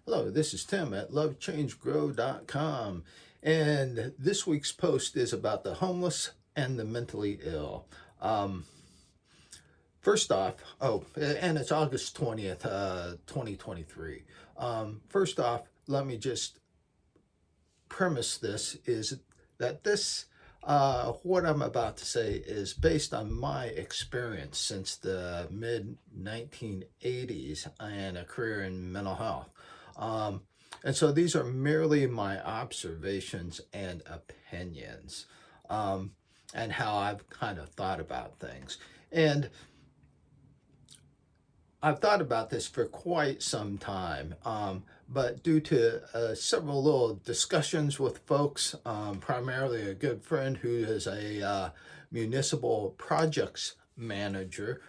Hello, this is Tim at lovechangegrow.com, and this week's post is about the homeless and the mentally ill. Um, First off, and it's August 20th, 2023. First off, let me just premise this is that what I'm about to say is based on my experience since the mid 1980s and a career in mental health. Um, and so these are merely my observations and opinions, um, and how I've kind of thought about things. And I've thought about this for quite some time, but due to several little discussions with folks, primarily a good friend who is a municipal projects manager,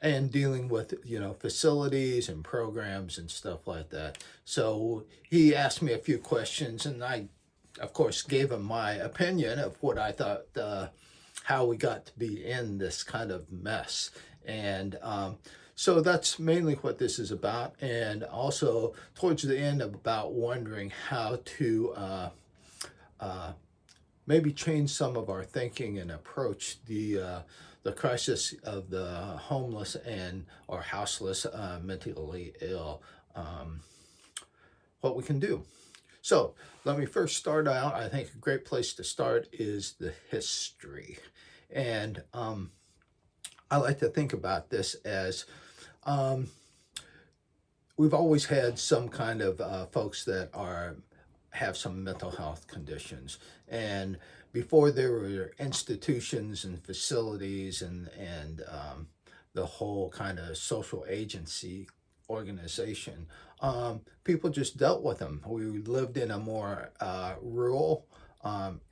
and dealing with facilities and programs and stuff like that. So he asked me a few questions, and I, of course, gave him my opinion of what I thought, how we got to be in this kind of mess. And so that's mainly what this is about. And also, towards the end, about wondering how to maybe change some of our thinking and approach the crisis of the homeless and or houseless, mentally ill. What we can do. So let me first start out. I think a great place to start is the history. And I like to think about this as um, we've always had some kind of folks that have some mental health conditions, and before there were institutions and facilities and the whole kind of social agency organization, people just dealt with them. We lived in a more rural,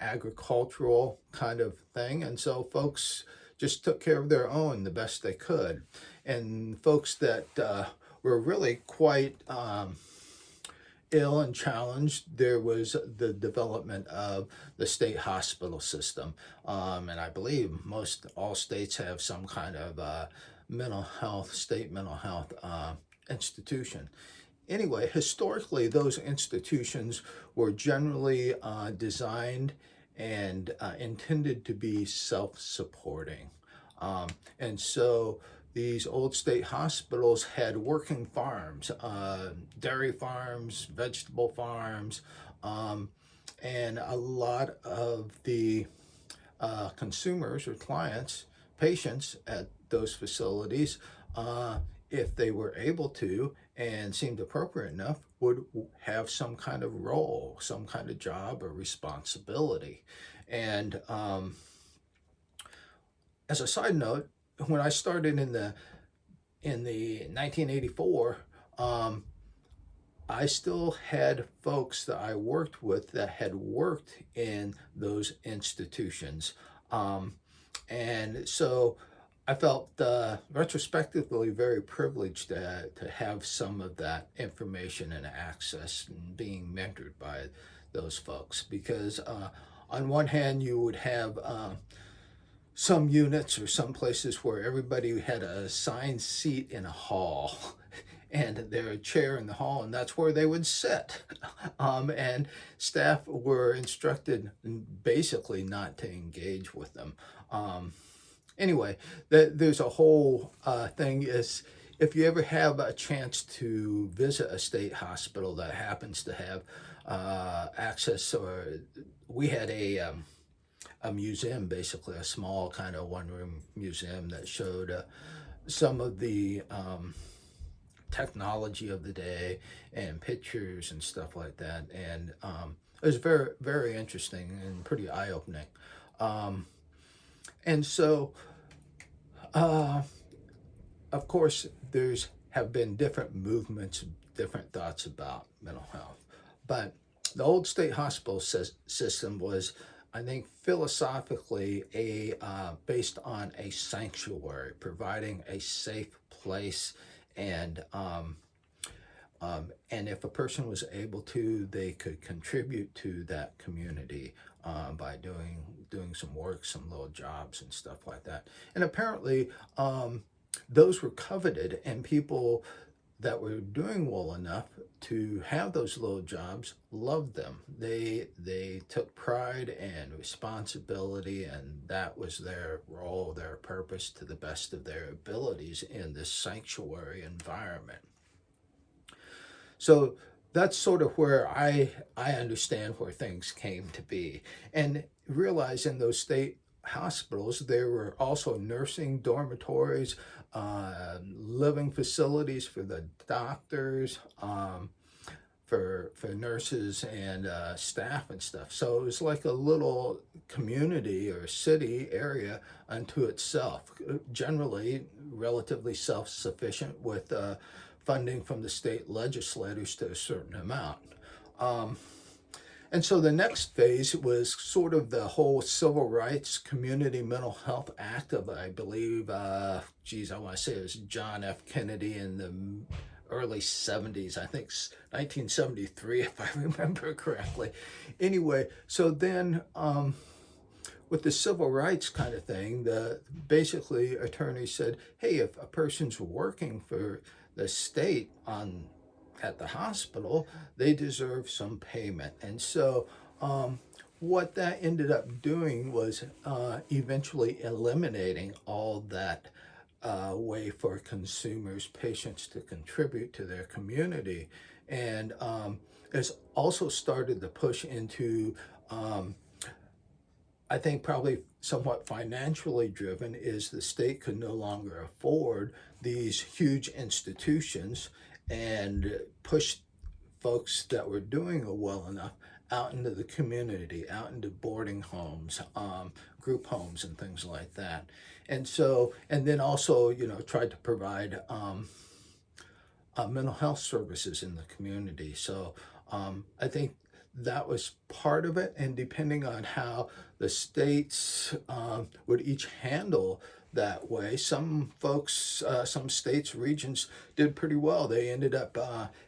agricultural kind of thing, and so folks just took care of their own the best they could. And folks that were really quite ill and challenged, there was the development of the state hospital system. And I believe all states have some kind of state mental health institution. Anyway, historically, those institutions were generally designed and intended to be self-supporting. And so these old state hospitals had working farms, dairy farms, vegetable farms, and a lot of the consumers or clients, patients at those facilities, if they were able to and seemed appropriate enough, would have some kind of role, some kind of job or responsibility. And as a side note, when I started in the 1984, I still had folks that I worked with that had worked in those institutions. And so I felt retrospectively very privileged to have some of that information and access and being mentored by those folks. Because on one hand, you would have some units or some places where everybody had a assigned seat in a hall and their chair in the hall, and that's where they would sit. And staff were instructed basically not to engage with them. Anyway, there's a whole thing is if you ever have a chance to visit a state hospital that happens to have access, or we had a museum, basically a small kind of one-room museum that showed some of the technology of the day and pictures and stuff like that. And it was very, very interesting and pretty eye-opening. And so, of course, have been different movements, different thoughts about mental health. But the old state hospital system was, I think, philosophically based on a sanctuary, providing a safe place, and if a person was able to, they could contribute to that community by doing some work, some little jobs and stuff like that. And apparently, those were coveted, and people that were doing well enough to have those little jobs loved them. They took pride and responsibility, and that was their role, their purpose to the best of their abilities in this sanctuary environment. So that's sort of where I understand where things came to be, and realize in those state hospitals there were also nursing dormitories, living facilities for the doctors, for nurses and staff and stuff. So it was like a little community or city area unto itself, generally relatively self-sufficient with funding from the state legislators to a certain amount. Um, and so the next phase was sort of the whole Civil Rights Community Mental Health Act of, I believe, I want to say it was John F. Kennedy in the early 70s, I think 1973, if I remember correctly. Anyway, so then with the civil rights kind of thing, basically attorneys said, hey, if a person's working for the state at the hospital, they deserve some payment. And so what that ended up doing was eventually eliminating all that way for consumers, patients to contribute to their community. And it's also started to push into, I think probably somewhat financially driven, is the state could no longer afford these huge institutions and push folks that were doing well enough out into the community, out into boarding homes, group homes and things like that. And so, and then also, tried to provide mental health services in the community. So I think that was part of it. And depending on how the states would each handle that way, some folks, some states, regions did pretty well. They ended up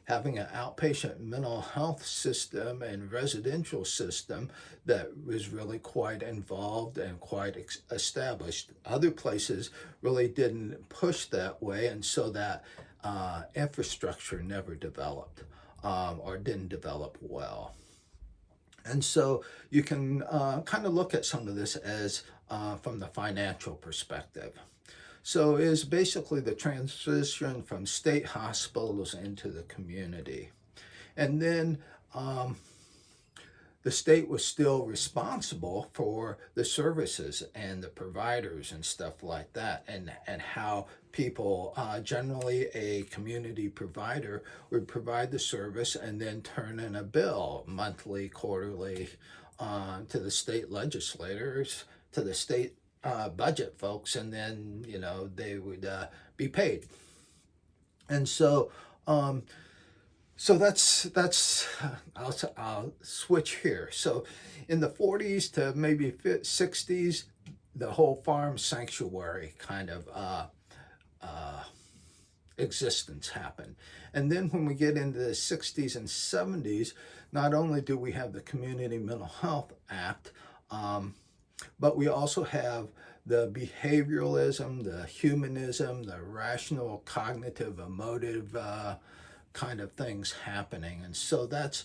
having an outpatient mental health system and residential system that was really quite involved and quite established. Other places really didn't push that way, and so that infrastructure never developed or didn't develop well. And so you can kind of look at some of this as from the financial perspective. So it is basically the transition from state hospitals into the community. And then the state was still responsible for the services and the providers and stuff like that, and how people, generally a community provider, would provide the service and then turn in a bill monthly, quarterly, to the state legislators, to the state budget folks, and then they would be paid. And so that's I'll switch here. So in the 40s to maybe 60s, the whole farm sanctuary kind of existence happened. And then when we get into the 60s and 70s, not only do we have the Community Mental Health Act, but we also have the behavioralism, the humanism, the rational, cognitive, emotive kind of things happening. And so that's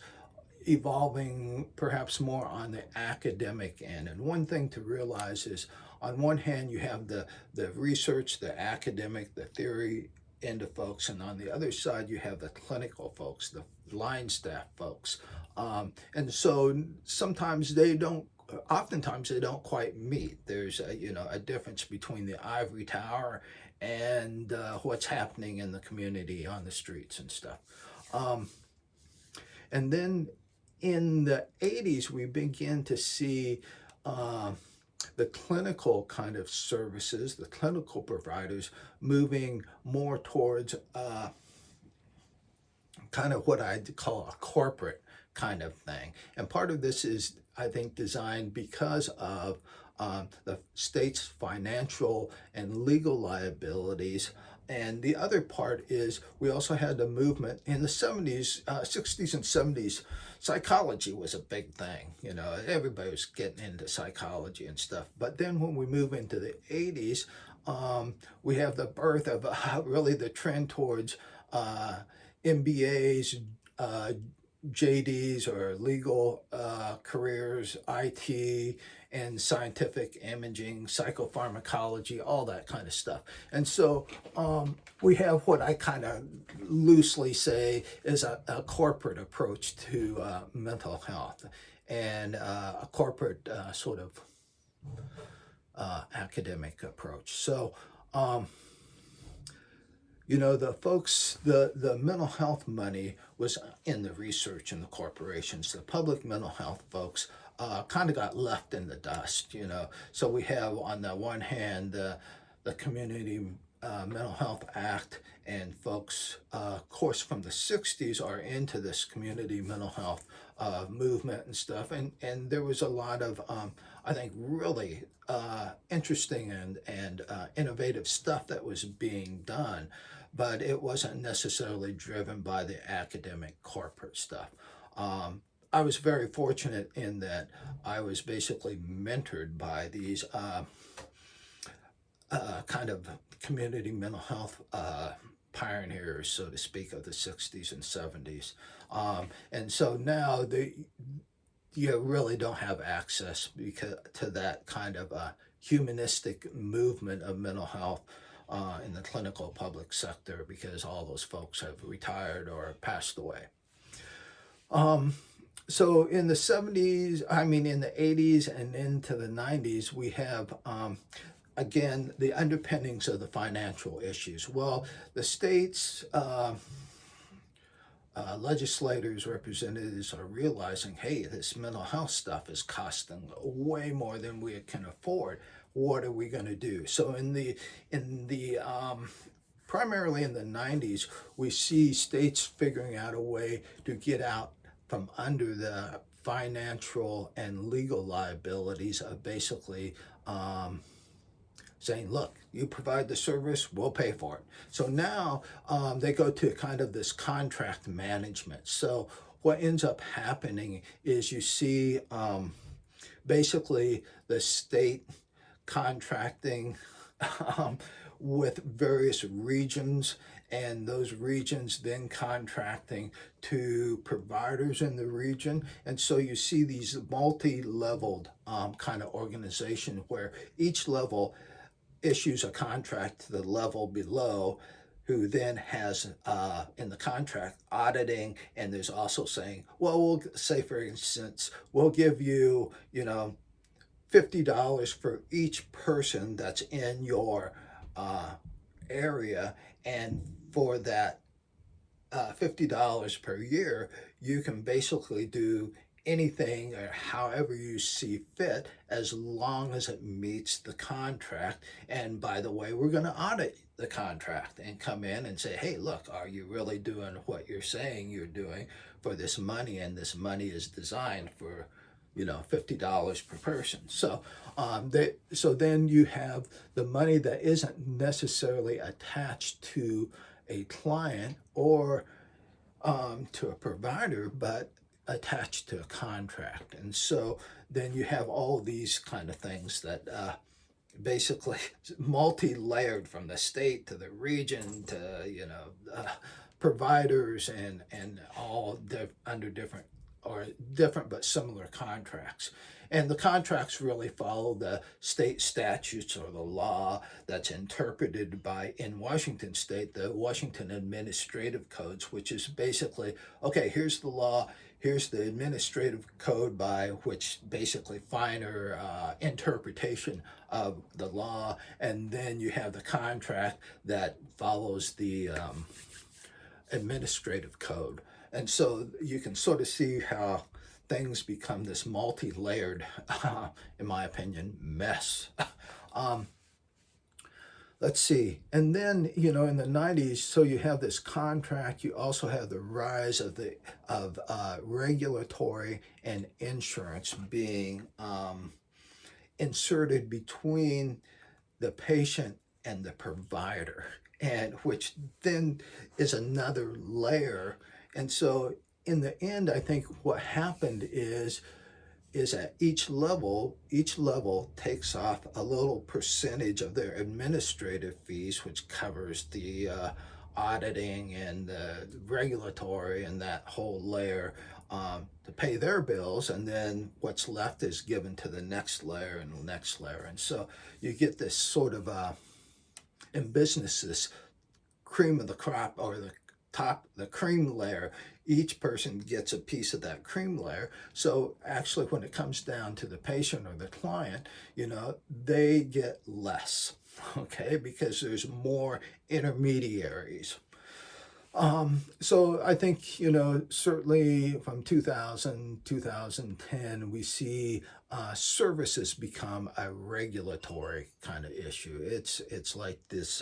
evolving perhaps more on the academic end. And one thing to realize is, on one hand, you have the research, the academic, the theory end of folks, and on the other side, you have the clinical folks, the line staff folks. And so oftentimes they don't quite meet. There's a difference between the ivory tower and what's happening in the community on the streets and stuff. And then in the 80s, we begin to see the clinical kind of services, the clinical providers moving more towards kind of what I'd call a corporate kind of thing. And part of this is, I think, designed because of the state's financial and legal liabilities. And the other part is we also had the movement in the 70s, 60s and 70s. Psychology was a big thing. Everybody was getting into psychology and stuff. But then when we move into the 80s, we have the birth of really the trend towards MBAs, uh, JDs or legal careers, IT, and scientific imaging, psychopharmacology, all that kind of stuff. And so we have what I kind of loosely say is a corporate approach to mental health and a corporate sort of academic approach. So, the folks, the mental health money was in the research and the corporations. The public mental health folks kind of got left in the dust. So we have on the one hand the Community Mental Health Act, and folks, of course, from the 60s are into this community mental health movement and stuff. And there was a lot of, I think, really interesting and innovative stuff that was being done, but it wasn't necessarily driven by the academic corporate stuff. I was very fortunate in that I was basically mentored by these kind of community mental health pioneers, so to speak, of the 60s and 70s. And so now you really don't have access to that kind of humanistic movement of mental health in the clinical public sector, because all those folks have retired or passed away. So in the 70s, in the 80s and into the 90s, we have, again, the underpinnings of the financial issues. Well, the states, legislators, representatives are realizing, hey, this mental health stuff is costing way more than we can afford. What are we going to do? So primarily in the 90s, we see states figuring out a way to get out from under the financial and legal liabilities of basically saying, look, you provide the service, we'll pay for it. So now they go to kind of this contract management. So what ends up happening is you see basically the state contracting with various regions, and those regions then contracting to providers in the region. And so you see these multi-leveled kind of organization where each level issues a contract to the level below, who then has in the contract auditing, and there's also saying, well, we'll say, for instance, we'll give you, $50 for each person that's in your area, and for that $50 per year, you can basically do anything or however you see fit, as long as it meets the contract. And by the way, we're going to audit the contract and come in and say, hey, look, are you really doing what you're saying you're doing for this money? And this money is designed for $50 per person. So so then you have the money that isn't necessarily attached to a client or to a provider, but attached to a contract. And so then you have all these kind of things that basically multi-layered, from the state to the region to providers, and all under different but similar contracts. And the contracts really follow the state statutes or the law that's interpreted by, in Washington state, the Washington Administrative Codes, which is basically, okay, here's the law, here's the administrative code by which basically finer interpretation of the law, and then you have the contract that follows the administrative code. And so you can sort of see how things become this multi-layered, in my opinion, mess. Let's see. And then, in the 90s, so you have this contract, you also have the rise of regulatory and insurance being inserted between the patient and the provider, and which then is another layer. And so in the end, I think what happened is at each level takes off a little percentage of their administrative fees, which covers the auditing and the regulatory and that whole layer to pay their bills, and then what's left is given to the next layer and the next layer. And so you get this sort of, in business, this cream of the crop, or the cream layer. Each person gets a piece of that cream layer. So actually, when it comes down to the patient or the client, they get less, okay, because there's more intermediaries. So I think, certainly from 2000, 2010, we see services become a regulatory kind of issue. It's like this,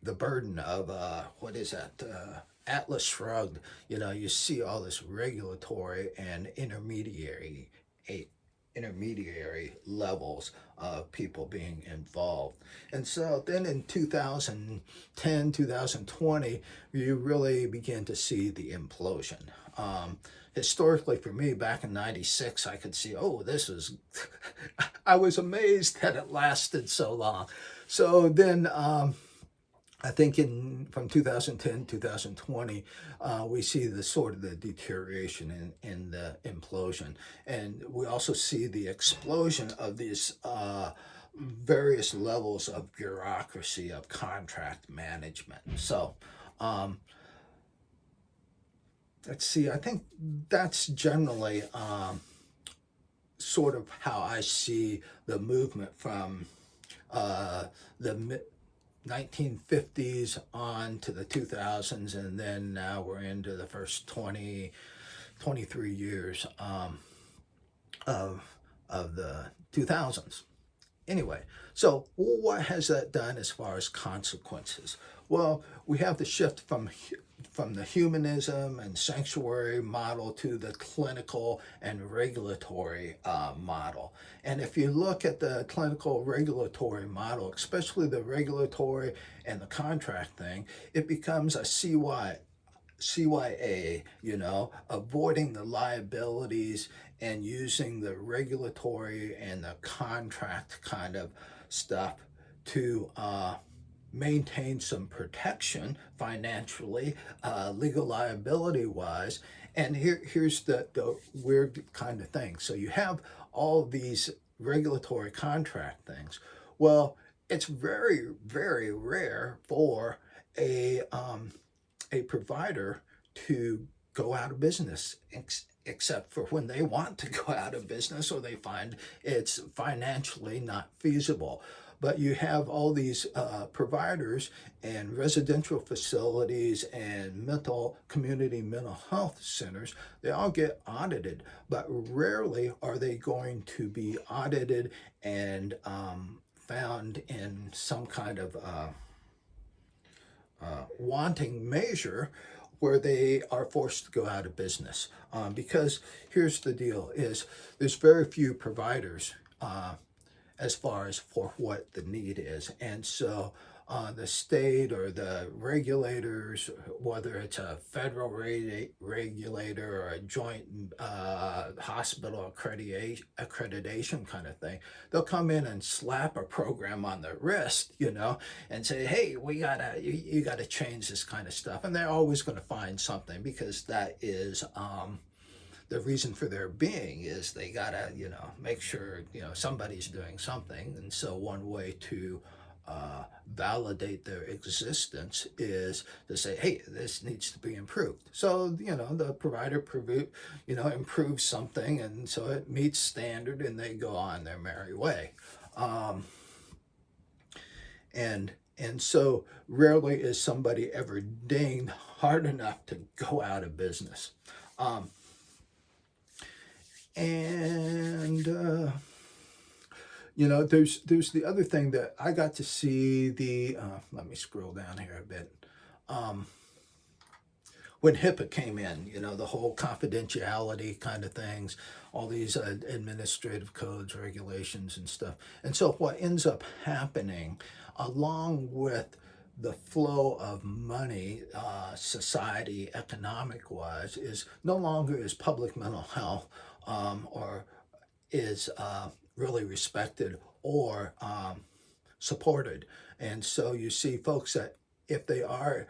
the burden of, what is that? Atlas Shrugged. You see all this regulatory and intermediary levels of people being involved. And so then in 2010, 2020, you really begin to see the implosion. Historically, for me, back in 96, I could see, this is, I was amazed that it lasted so long. So then, I think from 2010, 2020, we see the sort of the deterioration in the implosion. And we also see the explosion of these various levels of bureaucracy, of contract management. So let's see, I think that's generally sort of how I see the movement from the 1950s on to the 2000s, and then now we're into the first 23 years of the 2000s. Anyway, so what has that done as far as consequences? Well, we have the shift from the humanism and sanctuary model to the clinical and regulatory model. And if you look at the clinical regulatory model, especially the regulatory and the contract thing, it becomes a CYA, avoiding the liabilities and using the regulatory and the contract kind of stuff to maintain some protection financially, legal liability wise. And here's the weird kind of thing. So you have all these regulatory contract things. Well, it's very, very rare for a provider to go out of business, except for when they want to go out of business or they find it's financially not feasible. But you have all these providers and residential facilities and community mental health centers. They all get audited, but rarely are they going to be audited and found in some kind of wanting measure where they are forced to go out of business. Because here's the deal, is there's very few providers as far as for what the need is. And so the state or the regulators, whether it's a federal regulator or a joint hospital accreditation kind of thing, they'll come in and slap a program on the wrist, and say, hey, you gotta change this kind of stuff. And they're always going to find something, because that is the reason for their being, is they gotta, make sure, somebody's doing something. And so one way to validate their existence is to say, hey, this needs to be improved. So, the provider improves something, and so it meets standard, and they go on their merry way. And so rarely is somebody ever dinged hard enough to go out of business. There's the other thing that I got to see, let me scroll down here a bit. When HIPAA came in, the whole confidentiality kind of things, all these administrative codes, regulations and stuff. And so what ends up happening, along with the flow of money, society, economic-wise, is no longer is public mental health or is really respected or supported. And so you see folks that if they are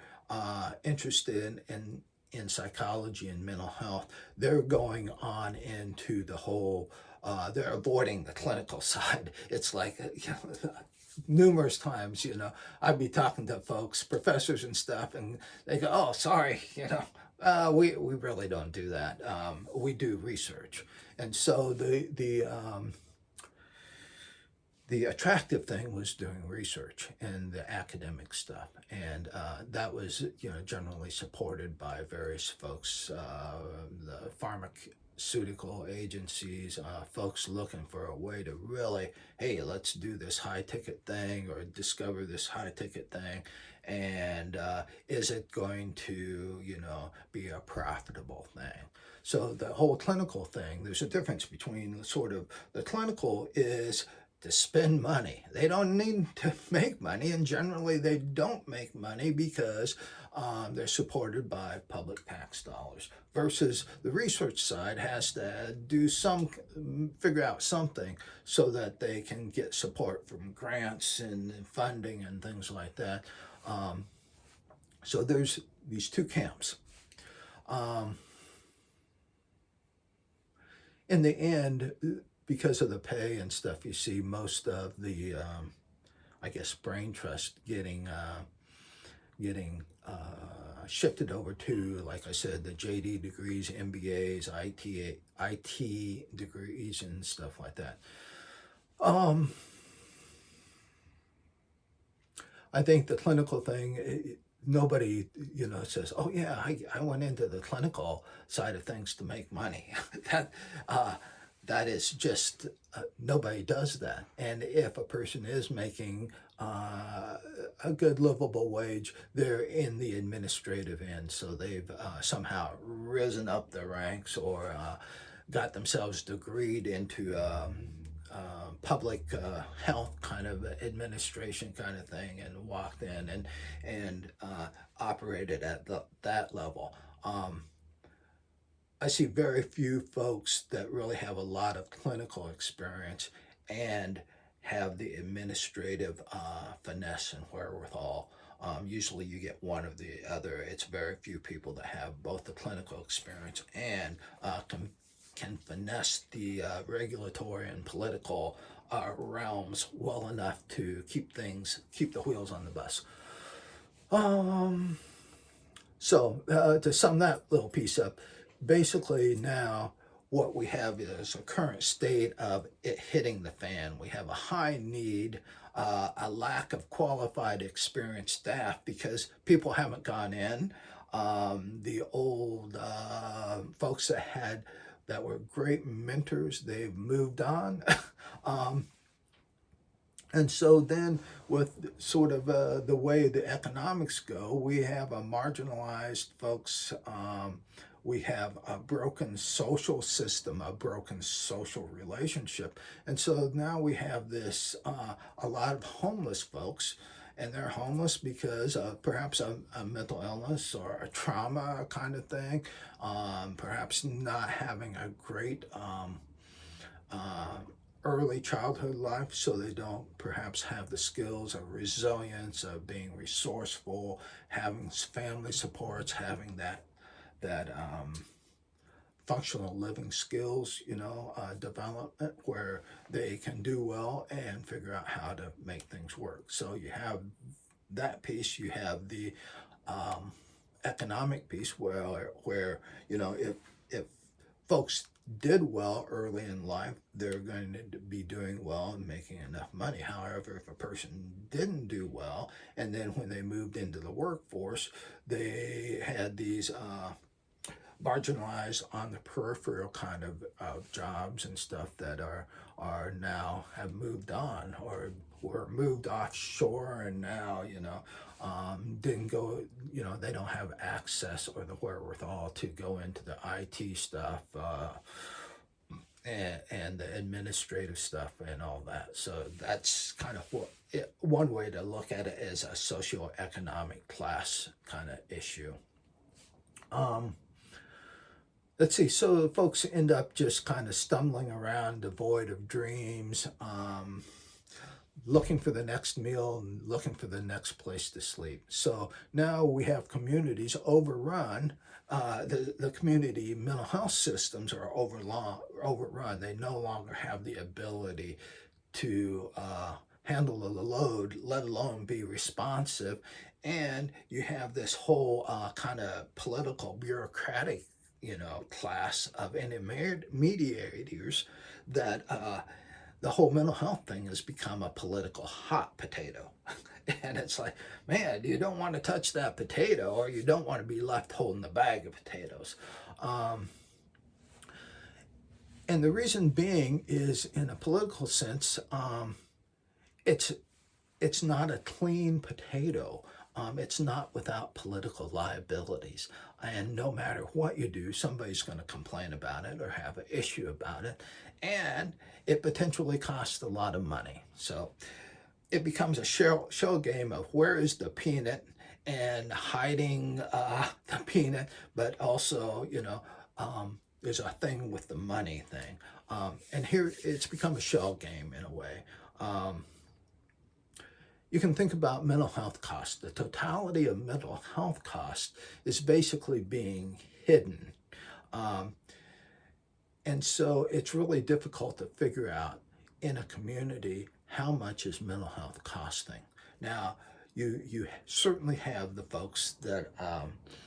interested in psychology and mental health, they're going on into the whole, they're avoiding the clinical side. It's like, numerous times, I'd be talking to folks, professors and stuff, and they go, "Oh, sorry, we really don't do that. We do research." And so the attractive thing was doing research and the academic stuff, and that was generally supported by various folks, the pharmaceutical agencies, folks looking for a way to really, hey, let's do this high ticket thing or discover this high ticket thing, and is it going to be a profitable thing? So the whole clinical thing, there's a difference between sort of the clinical is to spend money. They don't need to make money, and generally they don't make money because they're supported by public tax dollars. Versus the research side has to figure out something so that they can get support from grants and funding and things like that. So there's these two camps. In the end, because of the pay and stuff, you see most of the, I guess, brain trust getting shifted over to, like I said, the JD degrees, MBAs, IT degrees, and stuff like that. I think the clinical thing, nobody, says, "Oh yeah, I went into the clinical side of things to make money." That is just, nobody does that. And if a person is making a good livable wage, they're in the administrative end. So they've somehow risen up the ranks or got themselves degreed into public health kind of administration kind of thing, and walked in and operated at that level. I see very few folks that really have a lot of clinical experience and have the administrative finesse and wherewithal. Usually you get one or the other. It's very few people that have both the clinical experience and can finesse the regulatory and political realms well enough to keep the wheels on the bus. So to sum that little piece up, basically now what we have is a current state of it hitting the fan. We have a high need, a lack of qualified, experienced staff because people haven't gone in. The old folks that were great mentors, they've moved on. And so then with sort of the way the economics go, we have a marginalized folks, we have a broken social system, a broken social relationship. And so now we have this, a lot of homeless folks, and they're homeless because of perhaps a mental illness or a trauma kind of thing, perhaps not having a great early childhood life, so they don't perhaps have the skills of resilience, of being resourceful, having family supports, having that functional living skills, development where they can do well and figure out how to make things work. So you have that piece. You have the economic piece where if folks did well early in life, they're going to be doing well and making enough money. However, if a person didn't do well, and then when they moved into the workforce, they had these marginalized on the peripheral kind of jobs and stuff that are now have moved on or were moved offshore, and now didn't go, they don't have access or the wherewithal to go into the IT stuff and the administrative stuff and all that. So that's kind of one way to look at it as a socioeconomic class kind of issue. Let's see, so folks end up just kind of stumbling around devoid of dreams, looking for the next meal and looking for the next place to sleep. So now we have communities overrun. The community mental health systems are overrun. They no longer have the ability to handle the load, let alone be responsive. And you have this whole kind of political, bureaucratic, class of intermediators that the whole mental health thing has become a political hot potato. And it's like, man, you don't want to touch that potato, or you don't want to be left holding the bag of potatoes. Um, and the reason being is, in a political sense, it's it's not a clean potato. It's not without political liabilities. And no matter what you do, somebody's going to complain about it or have an issue about it. And it potentially costs a lot of money. So it becomes a shell game of where is the peanut, and hiding the peanut, but also, there's a thing with the money thing. And here it's become a shell game in a way. You can think about mental health costs. The totality of mental health costs is basically being hidden. Um, and so it's really difficult to figure out in a community how much is mental health costing. Now, you certainly have the folks that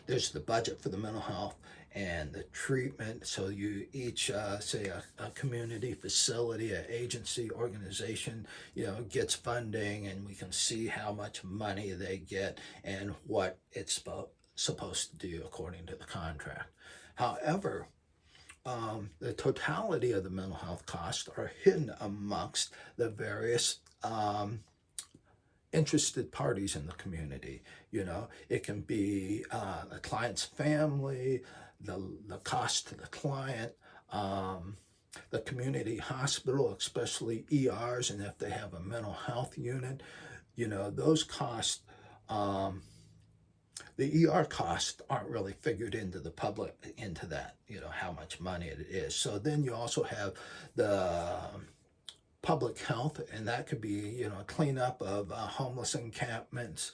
there's the budget for the mental health and the treatment. So you each, say a community facility, an agency, organization, gets funding, and we can see how much money they get and what it's supposed to do according to the contract. However, the totality of the mental health costs are hidden amongst the various interested parties in the community. It can be the client's family, the cost to the client, the community hospital, especially ERs, and if they have a mental health unit, those costs, the ER costs aren't really figured into the public, into that, how much money it is. So then you also have the public health, and that could be, cleanup of homeless encampments,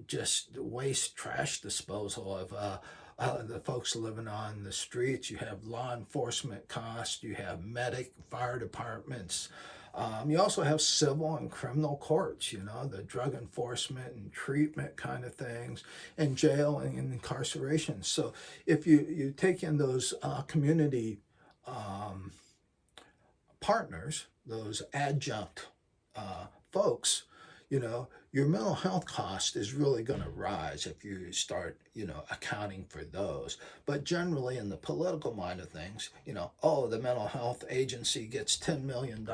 just waste, trash disposal of the folks living on the streets. You have law enforcement costs, you have fire departments. You also have civil and criminal courts, the drug enforcement and treatment kind of things, and jail and incarceration. So if you take in those community partners, those adjunct folks, your mental health cost is really going to rise if you start, accounting for those. But generally, in the political mind of things, the mental health agency gets $10 million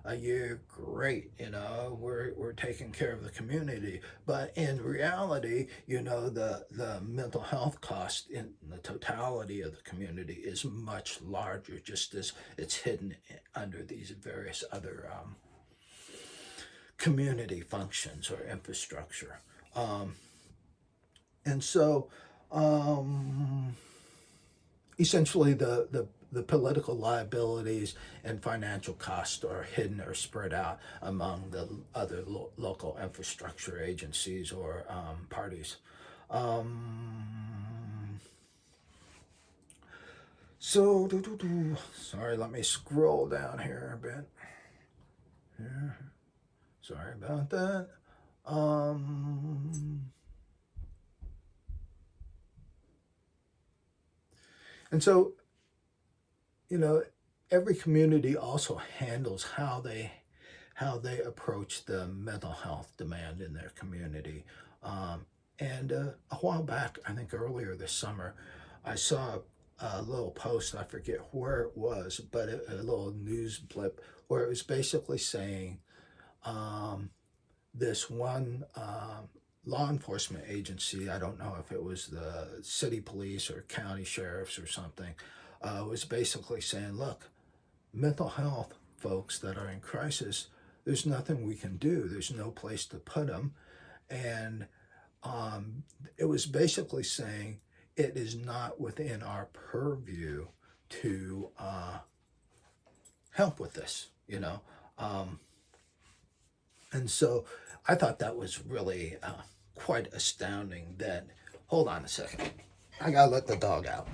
a year. Great, we're taking care of the community. But in reality, the mental health cost in the totality of the community is much larger, just as it's hidden under these various other community functions or infrastructure. And so essentially the political liabilities and financial costs are hidden or spread out among the other local infrastructure agencies or parties. So, sorry, let me scroll down here a bit. Here. Sorry about that. And so, every community also handles how they approach the mental health demand in their community. And a while back, I think earlier this summer, I saw a little post, I forget where it was, but a little news blip where it was basically saying this one law enforcement agency, I don't know if it was the city police or county sheriffs or something, was basically saying, look, mental health folks that are in crisis, there's nothing we can do. There's no place to put them. And it was basically saying it is not within our purview to help with this, And so I thought that was really quite astounding that, hold on a second, I gotta let the dog out.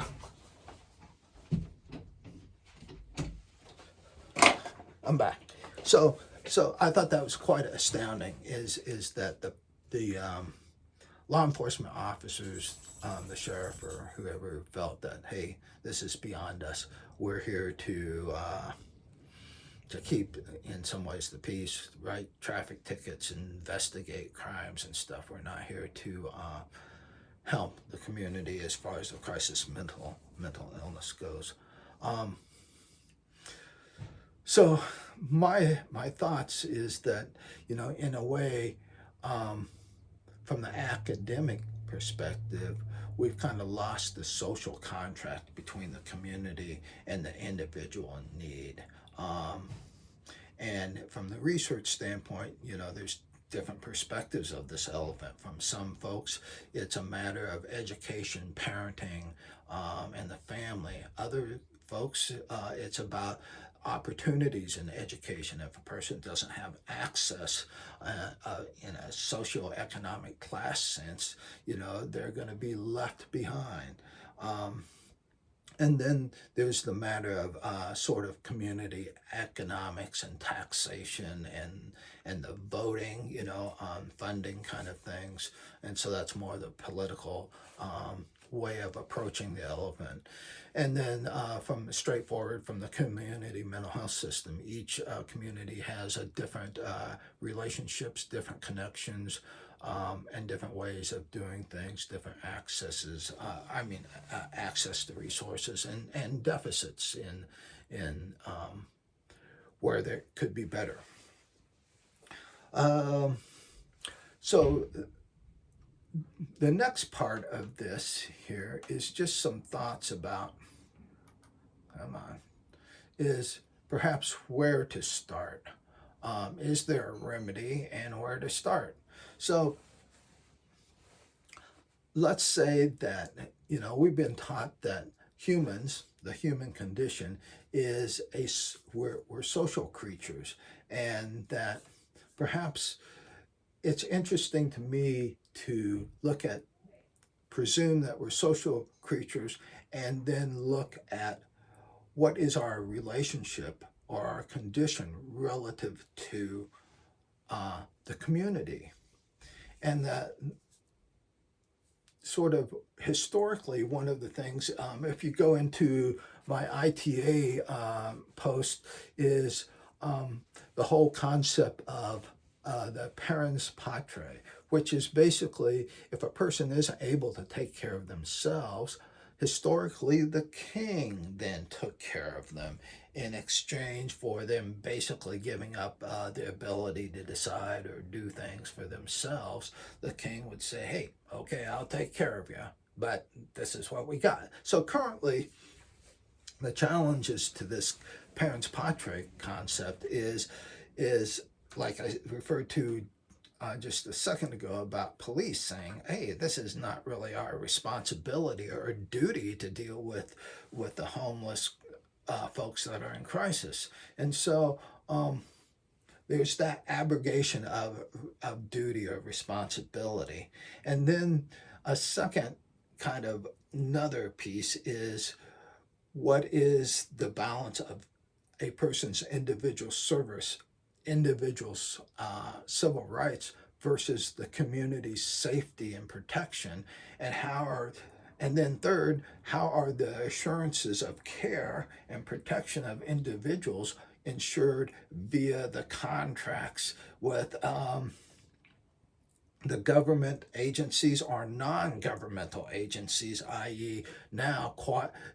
I'm back. So I thought that was quite astounding. Is that the law enforcement officers, the sheriff or whoever, felt that, hey, this is beyond us. We're here to keep, in some ways, the peace, write traffic tickets, investigate crimes and stuff. We're not here to help the community as far as the crisis mental illness goes. Um, so my thoughts is that, in a way, from the academic perspective, we've kind of lost the social contract between the community and the individual in need. And from the research standpoint, there's different perspectives of this elephant. From some folks, it's a matter of education, parenting, and the family. Other folks, it's about opportunities in education. If a person doesn't have access in a socioeconomic class sense, they're going to be left behind. And then there's the matter of sort of community economics and taxation and the voting, on funding kind of things. And so that's more the political way of approaching the elephant. And then from the community mental health system, each community has a different relationships, different connections, and different ways of doing things, different accesses. Access to resources and deficits in where there could be better. So the next part of this here is just some thoughts about, is perhaps where to start. Is there a remedy and where to start? So let's say that, we've been taught that humans, the human condition, is we're social creatures, and that perhaps it's interesting to me to presume that we're social creatures, and then look at what is our relationship or our condition relative to the community. And that sort of historically, one of the things, if you go into my ITA post, is the whole concept of the parens patriae, which is basically, if a person isn't able to take care of themselves, historically the king then took care of them in exchange for them basically giving up the ability to decide or do things for themselves. The king would say, hey, okay, I'll take care of you, but this is what we got. So currently, the challenges to this parens patriae concept is like I referred to just a second ago about police saying, hey, this is not really our responsibility or duty to deal with the homeless folks that are in crisis. And so there's that abrogation of duty or responsibility. And then a second kind of another piece is, what is the balance of a person's individual civil rights versus the community's safety and protection, and then third, how are the assurances of care and protection of individuals ensured via the contracts with the government agencies or non-governmental agencies, i.e. now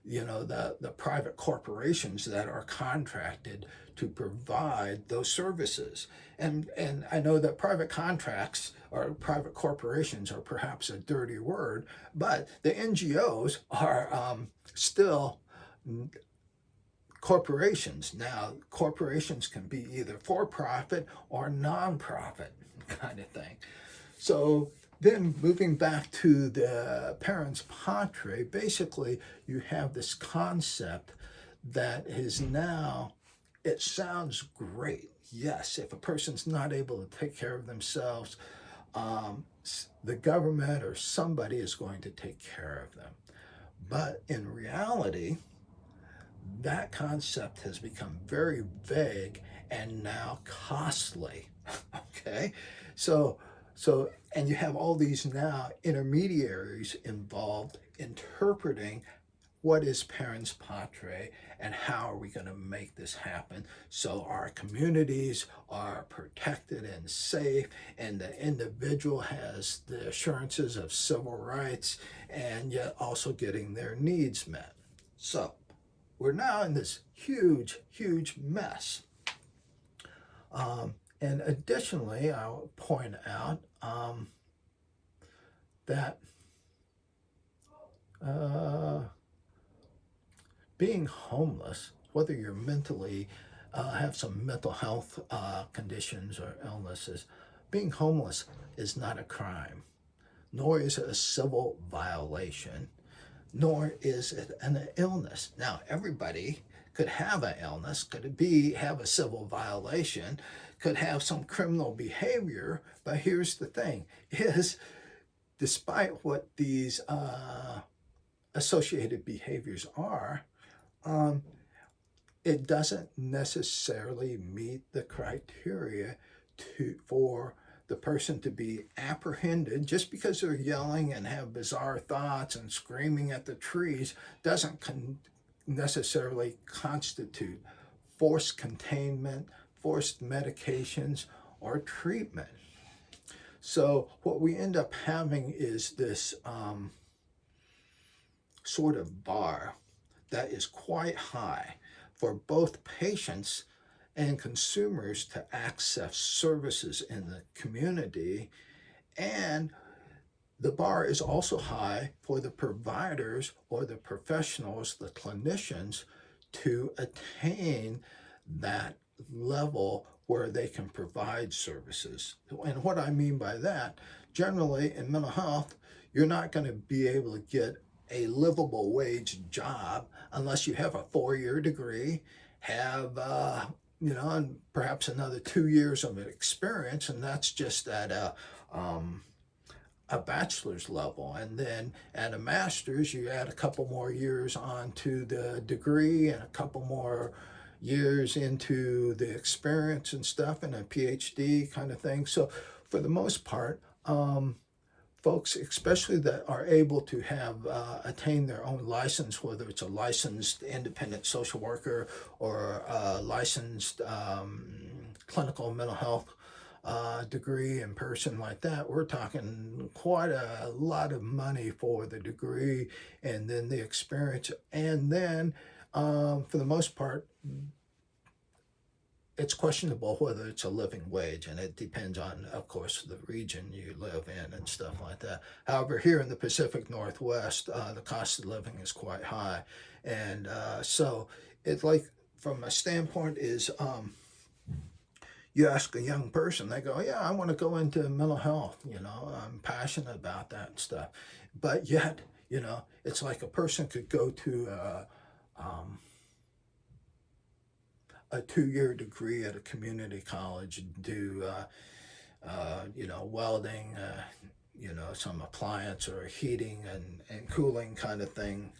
the private corporations that are contracted to provide those services. And I know that private contracts or private corporations are perhaps a dirty word, but the NGOs are still corporations. Now, corporations can be either for-profit or non-profit kind of thing. So then moving back to the parens patriae, basically you have this concept that is now, it sounds great. yes, if a person's not able to take care of themselves, the government or somebody is going to take care of them. But in reality, that concept has become very vague and now costly. Okay, so and you have all these now intermediaries involved interpreting what is parens patriae and how are we going to make this happen so our communities are protected and safe and the individual has the assurances of civil rights and yet also getting their needs met. So we're now in this huge mess. And additionally, I'll point out that being homeless, whether you're mentally have some mental health conditions or illnesses, being homeless is not a crime, nor is it a civil violation, nor is it an illness. Now, everybody could have an illness, could have a civil violation, could have some criminal behavior, but here's the thing, is despite what these associated behaviors are, it doesn't necessarily meet the criteria for the person to be apprehended. Just because they're yelling and have bizarre thoughts and screaming at the trees doesn't necessarily constitute forced containment, forced medications, or treatment. So what we end up having is this sort of bar that is quite high for both patients and consumers to access services in the community. And the bar is also high for the providers or the professionals, the clinicians, to attain that level where they can provide services. And what I mean by that, generally in mental health, you're not going to be able to get a livable wage job unless you have a 4-year degree, have and perhaps another 2 years of experience, and that's just at a bachelor's level. And then at a master's, you add a couple more years onto the degree and a couple more years into the experience and stuff, and a PhD kind of thing. So for the most part, folks, especially that are able to have attain their own license, whether it's a licensed independent social worker or a licensed clinical mental health degree in person like that, we're talking quite a lot of money for the degree and then the experience. And then for the most part, it's questionable whether it's a living wage, and it depends on, of course, the region you live in and stuff like that. However, here in the Pacific Northwest, the cost of living is quite high. And so it's like, from a standpoint is, you ask a young person, they go, yeah, I want to go into mental health, I'm passionate about that and stuff. But yet, it's like a person could go to a 2-year degree at a community college and do, welding, some appliance or heating and cooling kind of thing,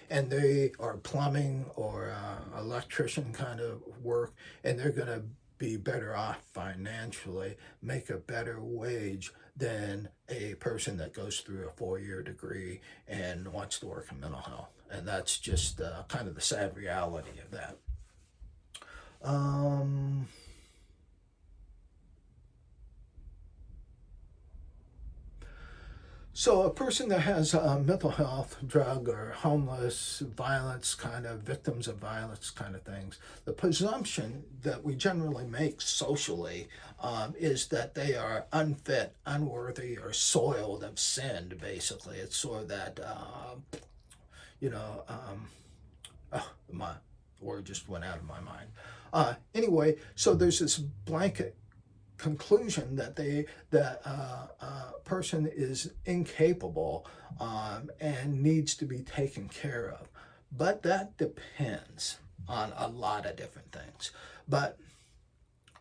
and they are plumbing or electrician kind of work, and they're going to be better off financially, make a better wage than a person that goes through a 4-year degree and wants to work in mental health. And that's just kind of the sad reality of that. So a person that has mental health, drug or homeless, violence, kind of victims of violence kind of things, the presumption that we generally make socially is that they are unfit, unworthy, or soiled of sin, basically. It's sort of that, my word just went out of my mind. Anyway, so there's this blanket conclusion that a person is incapable and needs to be taken care of. But that depends on a lot of different things. But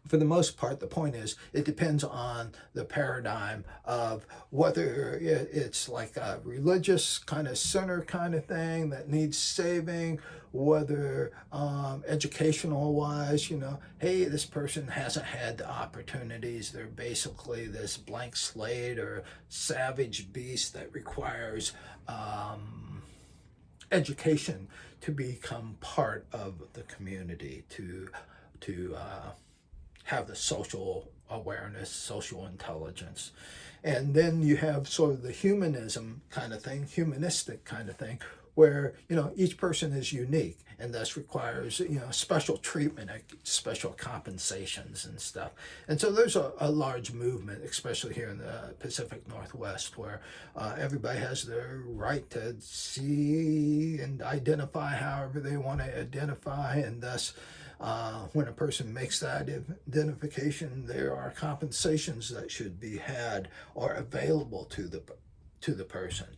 for the most part, the point is it depends on the paradigm of whether it's like a religious kind of center kind of thing that needs saving, whether educational wise, hey, this person hasn't had the opportunities. They're basically this blank slate or savage beast that requires education to become part of the community, to have the social awareness, social intelligence. And then you have sort of the humanism kind of thing, humanistic kind of thing, where, each person is unique and thus requires, special treatment, special compensations and stuff. And so there's a large movement, especially here in the Pacific Northwest, where everybody has their right to see and identify however they want to identify, and thus when a person makes that identification, there are compensations that should be had or available to the person.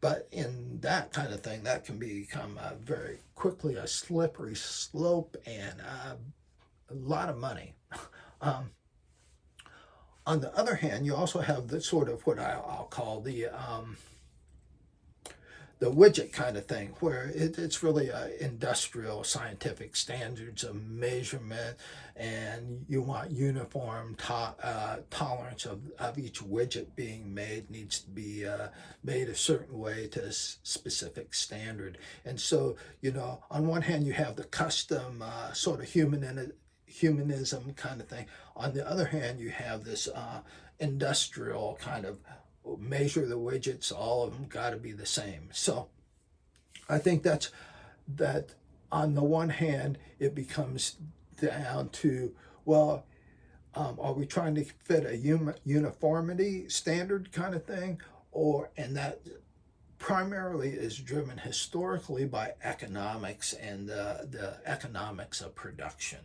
But in that kind of thing, that can become very quickly a slippery slope and a lot of money. On the other hand, you also have the sort of what I'll call the widget kind of thing, where it's really industrial scientific standards of measurement, and you want uniform tolerance of each widget being made, needs to be made a certain way to a specific standard. And so, on one hand, you have the custom sort of humanism kind of thing. On the other hand, you have this industrial kind of measure the widgets, all of them got to be the same. So I think that on the one hand, it becomes down to, well, are we trying to fit a uniformity standard kind of thing, and that primarily is driven historically by economics and the economics of production?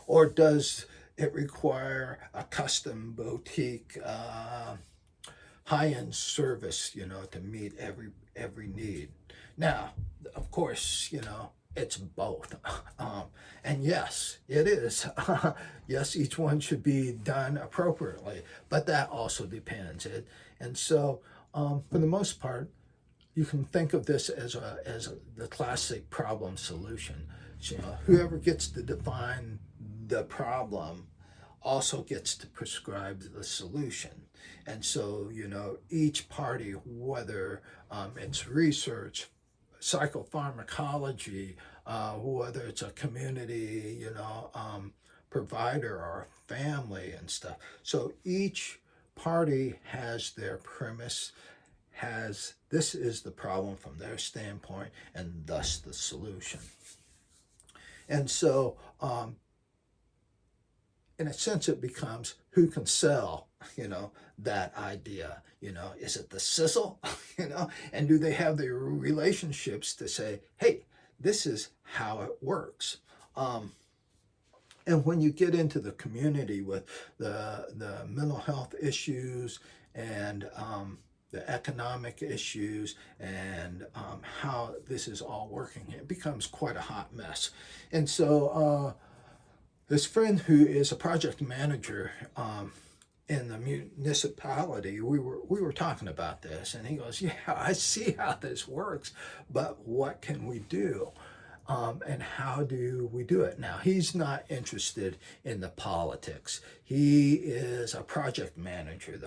Or does it require a custom boutique, high-end service, to meet every need? Now, of course, it's both. And yes, it is. Yes, each one should be done appropriately, but that also depends. And so, for the most part, you can think of this as the classic problem solution. So, whoever gets to define the problem also gets to prescribe the solution. And so, each party, whether it's research, psychopharmacology, whether it's a community, provider or family and stuff. So each party has their premise, this is the problem from their standpoint, and thus the solution. And so, in a sense, it becomes who can sell, that idea. Is it the sizzle, and do they have the relationships to say, hey, this is how it works? And when you get into the community with the mental health issues and the economic issues and how this is all working, it becomes quite a hot mess. And so this friend who is a project manager in the municipality, we were talking about this, and he goes, yeah, I see how this works, but what can we do? And how do we do it? Now, he's not interested in the politics. He is a project manager.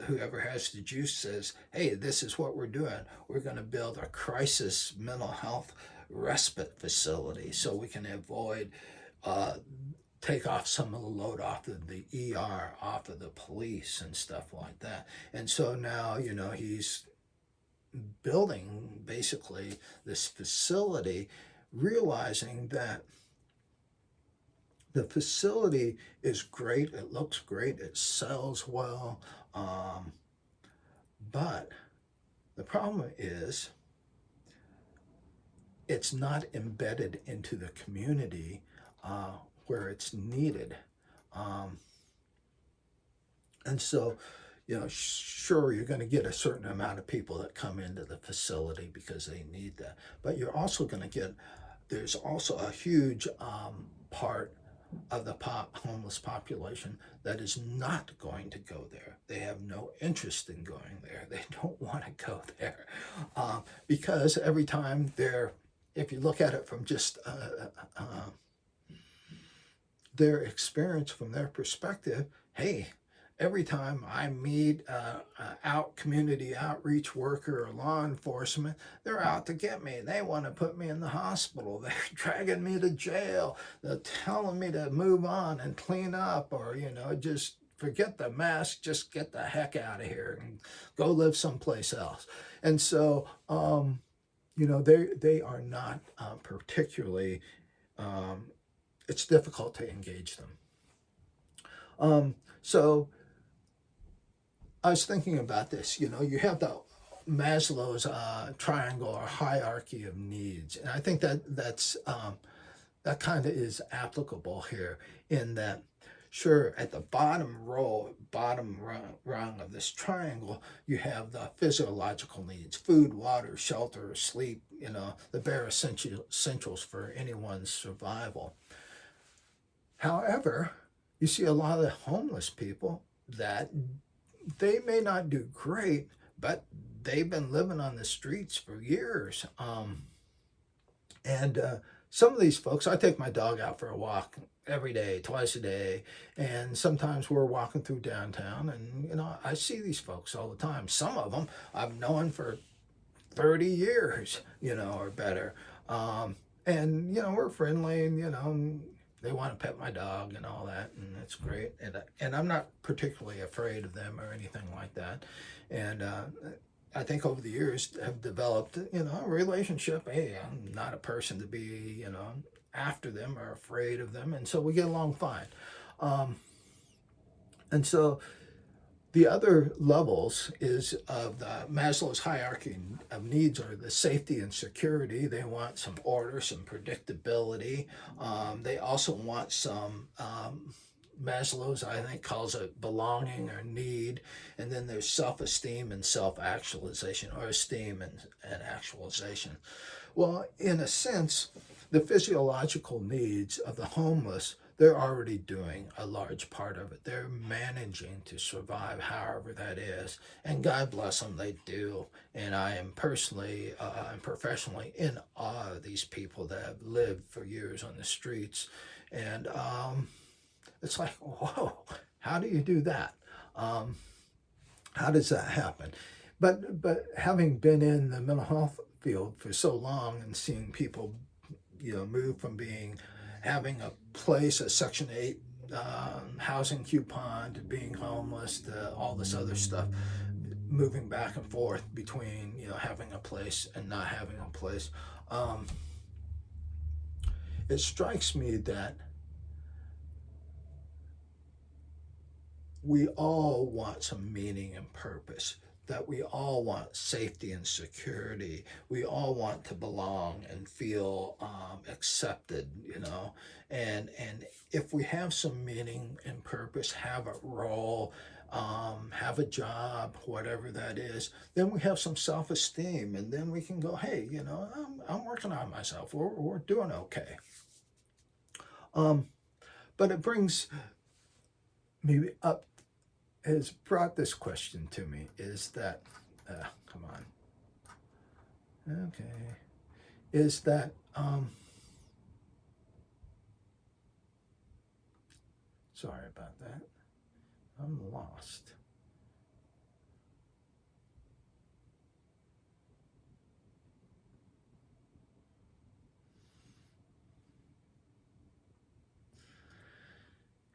Whoever has the juice says, hey, this is what we're doing. We're going to build a crisis mental health respite facility so we can avoid take off some of the load off of the ER, off of the police and stuff like that. And so now, he's building basically this facility, realizing that the facility is great, it looks great, it sells well, but the problem is it's not embedded into the community where it's needed. And so, sure, you're going to get a certain amount of people that come into the facility because they need that, but you're also going to get there's also a huge part of the homeless population that is not going to go there. They have no interest in going there. They don't want to go there because every time if you look at it from just their experience, from their perspective, hey, every time I meet community outreach worker or law enforcement, they're out to get me. They want to put me in the hospital. They're dragging me to jail. They're telling me to move on and clean up, or just forget the mask. Just get the heck out of here and go live someplace else. And so, they are not particularly. It's difficult to engage them. So I was thinking about this. You have the Maslow's triangle or hierarchy of needs, and I think that kind of is applicable here in that. Sure, at the bottom rung of this triangle, you have the physiological needs: food, water, shelter, sleep. The bare essentials for anyone's survival. However, you see a lot of the homeless people that they may not do great, but they've been living on the streets for years. And some of these folks, I take my dog out for a walk every day, twice a day, and sometimes we're walking through downtown, and I see these folks all the time. Some of them I've known for 30 years, or better. And we're friendly, and they want to pet my dog and all that, and it's great. And I'm not particularly afraid of them or anything like that. And I think over the years have developed, a relationship. Hey, I'm not a person to be, after them or afraid of them, and so we get along fine. And so the other levels is of the Maslow's hierarchy of needs are the safety and security. They want some order, some predictability. They also want some Maslow's, I think, calls it belonging or need. And then there's self-esteem and self-actualization, or esteem and actualization. Well, in a sense, the physiological needs of the homeless, they're already doing a large part of it. They're managing to survive however that is. And God bless them, they do. And I am personally and professionally in awe of these people that have lived for years on the streets. And it's like, whoa, how do you do that? How does that happen? But having been in the mental health field for so long and seeing people, move from having a place, a Section 8 housing coupon, to being homeless, to all this other stuff, moving back and forth between, having a place and not having a place. It strikes me that we all want some meaning and purpose, that we all want safety and security. We all want to belong and feel accepted, and if we have some meaning and purpose, have a role, have a job, whatever that is, then we have some self-esteem, and then we can go, hey, I'm working on myself. We're doing okay. But it brings me up, has brought this question to me, is that, come on, okay, is that, sorry about that, I'm lost.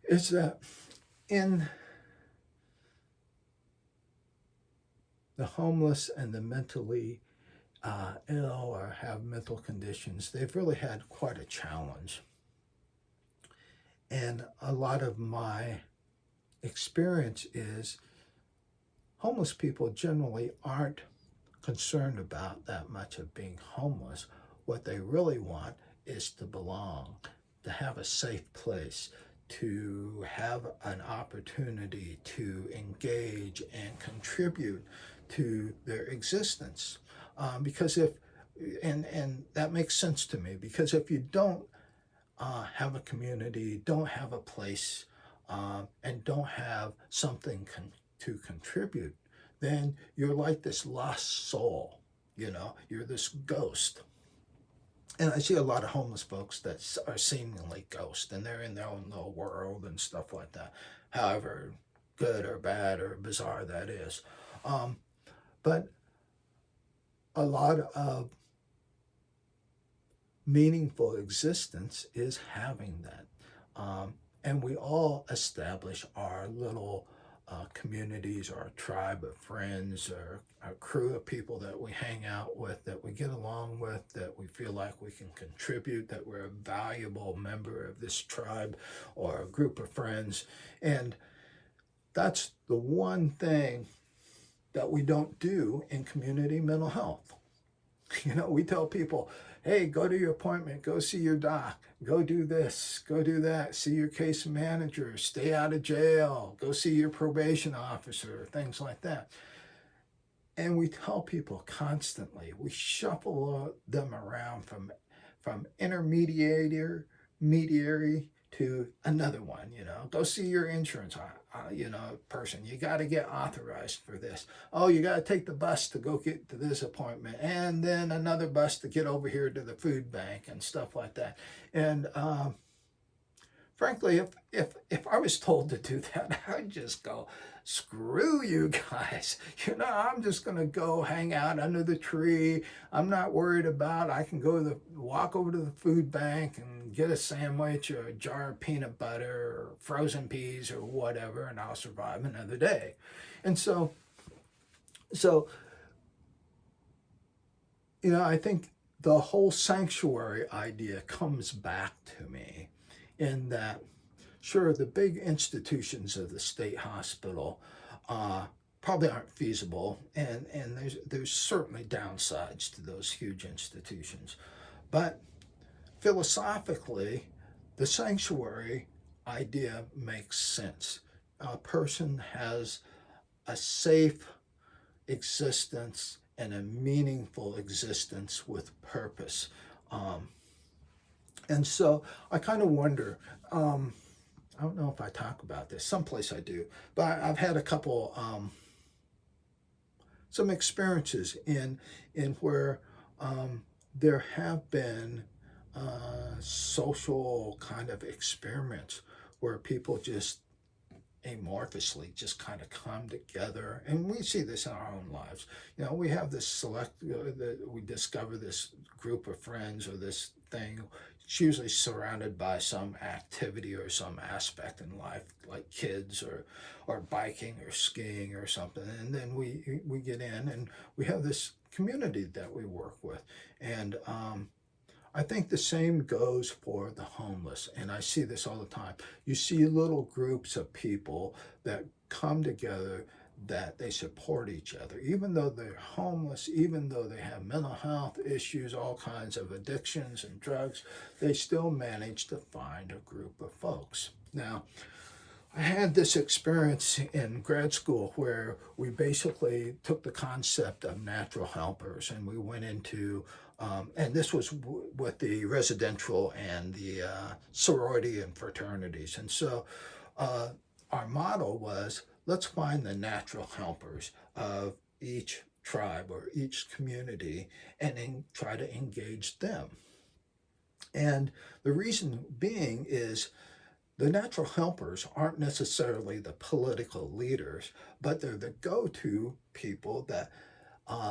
Is that in the homeless and the mentally ill or have mental conditions, they've really had quite a challenge. And a lot of my experience is homeless people generally aren't concerned about that much of being homeless. What they really want is to belong, to have a safe place, to have an opportunity to engage and contribute to their existence. Because if and that makes sense to me, because if you don't have a community, don't have a place, and don't have something to contribute, then you're like this lost soul. You're this ghost. And I see a lot of homeless folks that are seemingly ghosts, and they're in their own little world and stuff like that, however good or bad or bizarre that is. Um, but a lot of meaningful existence is having that. And we all establish our little communities, our tribe of friends, or our crew of people that we hang out with, that we get along with, that we feel like we can contribute, that we're a valuable member of this tribe or a group of friends. And that's the one thing that we don't do in community mental health. We tell people, hey, go to your appointment, go see your doc, go do this, go do that, see your case manager, stay out of jail, go see your probation officer, things like that. And we tell people constantly, we shuffle them around from mediary to another one. Go see your insurance person. You got to get authorized for this. Oh, you got to take the bus to go get to this appointment, and then another bus to get over here to the food bank and stuff like that. And frankly, if I was told to do that, I'd just go, screw you guys. I'm just going to go hang out under the tree. I'm not worried about, I can walk over to the food bank and get a sandwich or a jar of peanut butter or frozen peas or whatever, and I'll survive another day. And so I think the whole sanctuary idea comes back to me in that, sure, the big institutions of the state hospital probably aren't feasible, and there's certainly downsides to those huge institutions. But philosophically, the sanctuary idea makes sense. A person has a safe existence and a meaningful existence with purpose. And so I kind of wonder, I don't know if I talk about this, someplace I do, but I've had a couple, some experiences in where there have been social kind of experiments where people just amorphously just kind of come together, and we see this in our own lives. We have this we discover this group of friends or this thing. It's usually surrounded by some activity or some aspect in life, like kids or biking or skiing or something, and then we get in and we have this community that we work with. And I think the same goes for the homeless, and I see this all the time. You see little groups of people that come together, that they support each other, even though they're homeless, even though they have mental health issues, all kinds of addictions and drugs, they still manage to find a group of folks. Now, I had this experience in grad school where we basically took the concept of natural helpers, and we went into, and this was with the residential and the sorority and fraternities. And so our model was, let's find the natural helpers of each tribe or each community and try to engage them. And the reason being is, the natural helpers aren't necessarily the political leaders, but they're the go-to people that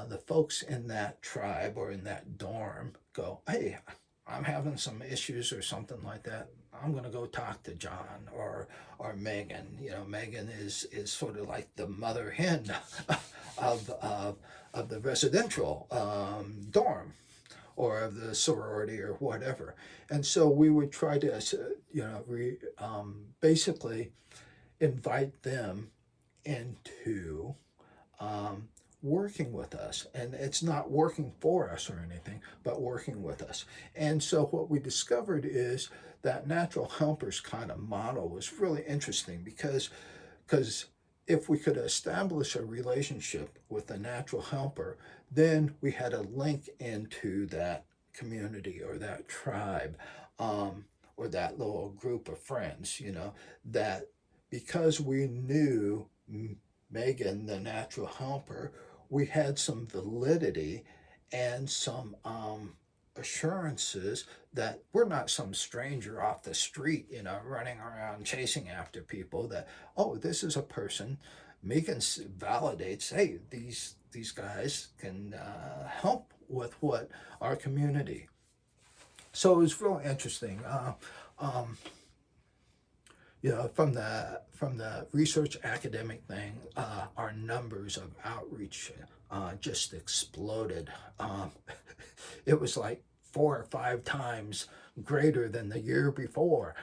the folks in that tribe or in that dorm go, hey, I'm having some issues or something like that. I'm going to go talk to John or Megan. Megan is sort of like the mother hen of the residential dorm, or of the sorority or whatever. And so we would try to, basically invite them into working with us. And it's not working for us or anything, but working with us. And so what we discovered is that natural helpers kind of model was really interesting, because if we could establish a relationship with a natural helper, then we had a link into that community or that tribe, or that little group of friends, that because we knew Megan, the natural helper, we had some validity and some assurances that we're not some stranger off the street, running around chasing after people. That, oh, this is a person. Megan validates, hey, these guys can help with what our community. So it was really interesting. Um, from the research academic thing, our numbers of outreach just exploded. It was like 4 or 5 times greater than the year before.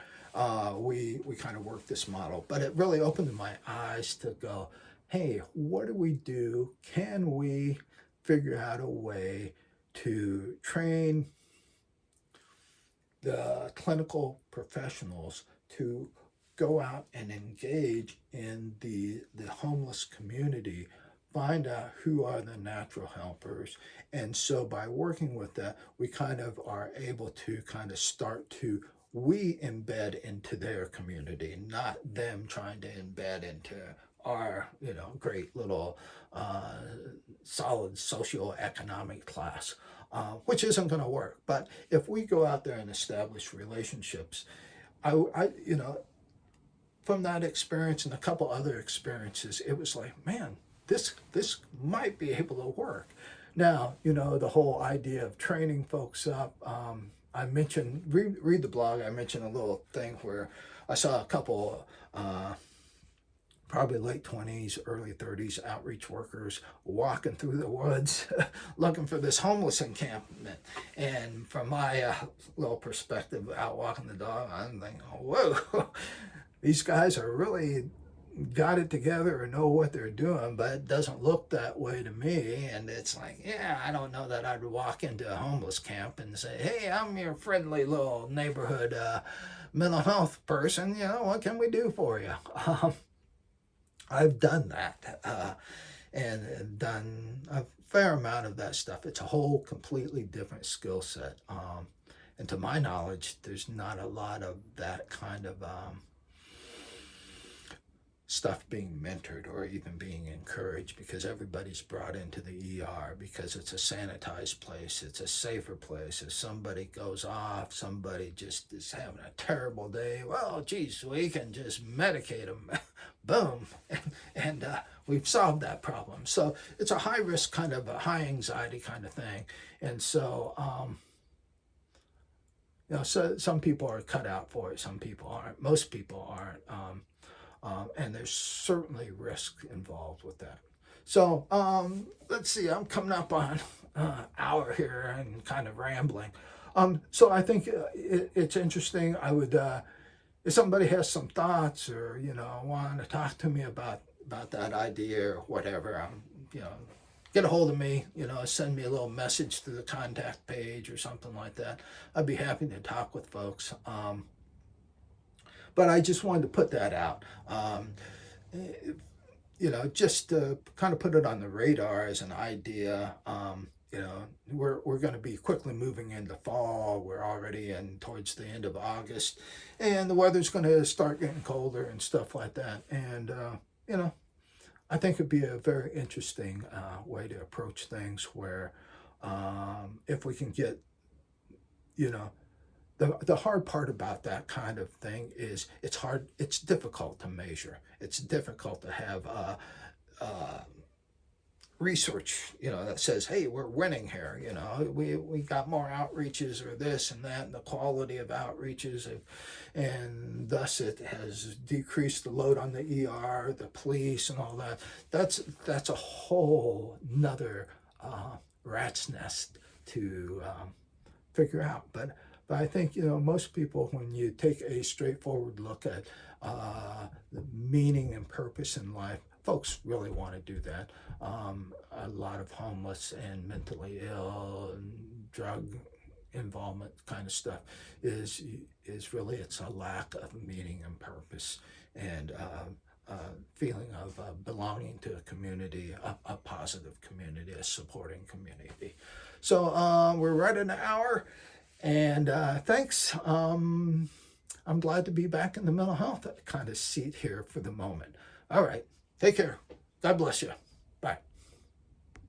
We kind of worked this model, but it really opened my eyes to go, hey, what do we do? Can we figure out a way to train the clinical professionals to go out and engage in the homeless community, find out who are the natural helpers. And so by working with that, we kind of are able to kind of start to we embed into their community, not them trying to embed into our great little solid socioeconomic class, which isn't going to work. But if we go out there and establish relationships, I from that experience and a couple other experiences, it was like, man, this might be able to work. Now, the whole idea of training folks up. I mentioned, read the blog. I mentioned a little thing where I saw a couple, probably late 20s, early 30s outreach workers walking through the woods looking for this homeless encampment. And from my little perspective, out walking the dog, I'm thinking, whoa, these guys are really got it together or know what they're doing, but it doesn't look that way to me. And it's like, yeah, I don't know that I'd walk into a homeless camp and say, hey, I'm your friendly little neighborhood mental health person. What can we do for you? I've done that and done a fair amount of that stuff. It's a whole completely different skill set. And to my knowledge, there's not a lot of that kind of stuff being mentored or even being encouraged, because everybody's brought into the ER because it's a sanitized place, it's a safer place. If somebody goes off, somebody just is having a terrible day, well, geez, we can just medicate them. Boom. And we've solved that problem. So it's a high risk kind of a high anxiety kind of thing. And so, so some people are cut out for it, some people aren't, most people aren't. And there's certainly risk involved with that. So let's see, I'm coming up on an hour here and kind of rambling. So I think it's interesting. I would, if somebody has some thoughts or, want to talk to me about that idea or whatever, get a hold of me, send me a little message through the contact page or something like that. I'd be happy to talk with folks. But I just wanted to put that out, just to kind of put it on the radar as an idea. We're going to be quickly moving into fall. We're already towards the end of August, and the weather's going to start getting colder and stuff like that. And I think it'd be a very interesting way to approach things where, if we can get, the hard part about that kind of thing is it's difficult to measure. It's difficult to have research, that says, hey, we're winning here. We got more outreaches or this and that, and the quality of outreaches, and thus it has decreased the load on the ER, the police, and all that. That's a whole nother rat's nest to figure out. But I think, most people, when you take a straightforward look at the meaning and purpose in life, folks really want to do that. A lot of homeless and mentally ill and drug involvement kind of stuff is really, it's a lack of meaning and purpose. And feeling of belonging to a community, a positive community, a supporting community. So we're right at an hour, and thanks. I'm glad to be back in the mental health kind of seat here for the moment. All right, take care. God bless you.